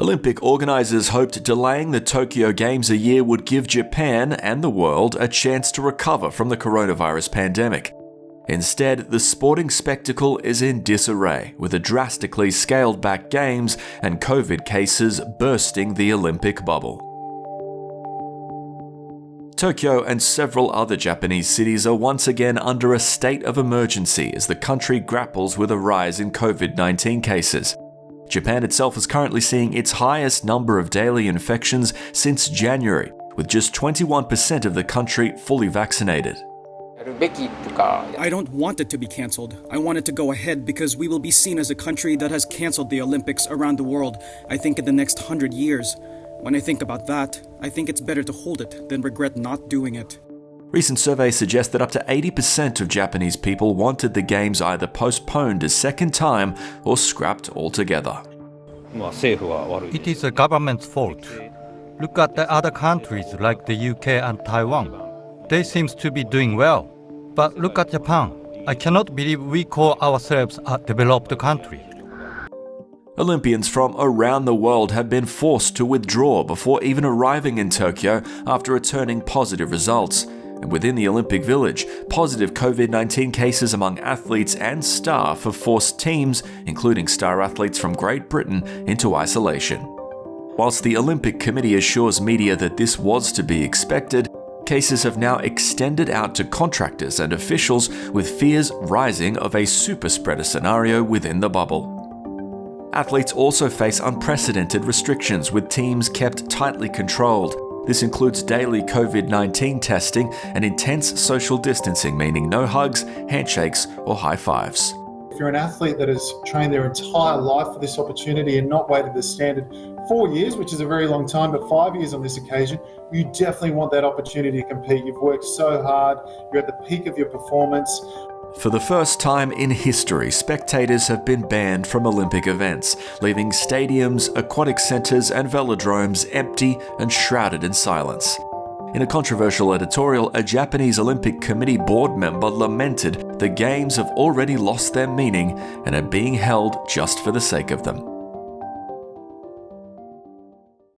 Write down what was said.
Olympic organisers hoped delaying the Tokyo Games a year would give Japan and the world a chance to recover from the coronavirus pandemic. Instead, the sporting spectacle is in disarray, with a drastically scaled-back games and COVID cases bursting the Olympic bubble. Tokyo and several other Japanese cities are once again under a state of emergency as the country grapples with a rise in COVID-19 cases. Japan itself is currently seeing its highest number of daily infections since January, with just 21% of the country fully vaccinated. I don't want it to be cancelled. I want it to go ahead because we will be seen as a country that has cancelled the Olympics around the world, I think in the next 100 years. When I think about that, I think it's better to hold it than regret not doing it. Recent surveys suggest that up to 80% of Japanese people wanted the Games either postponed a second time or scrapped altogether. It is the government's fault. Look at the other countries like the UK and Taiwan. They seem to be doing well. But look at Japan. I cannot believe we call ourselves a developed country. Olympians from around the world have been forced to withdraw before even arriving in Tokyo after returning positive results. And within the Olympic Village, positive COVID-19 cases among athletes and staff have forced teams, including star athletes from Great Britain, into isolation. Whilst the Olympic Committee assures media that this was to be expected, cases have now extended out to contractors and officials, with fears rising of a super spreader scenario within the bubble. Athletes also face unprecedented restrictions, with teams kept tightly controlled. This includes daily COVID-19 testing and intense social distancing, meaning no hugs, handshakes, or high fives. If you're an athlete that has trained their entire life for this opportunity and not waited the standard 4 years, which is a very long time, but 5 years on this occasion, you definitely want that opportunity to compete. You've worked so hard, you're at the peak of your performance. For the first time in history, spectators have been banned from Olympic events, leaving stadiums, aquatic centres and velodromes empty and shrouded in silence. In a controversial editorial, a Japanese Olympic Committee board member lamented the Games have already lost their meaning and are being held just for the sake of them.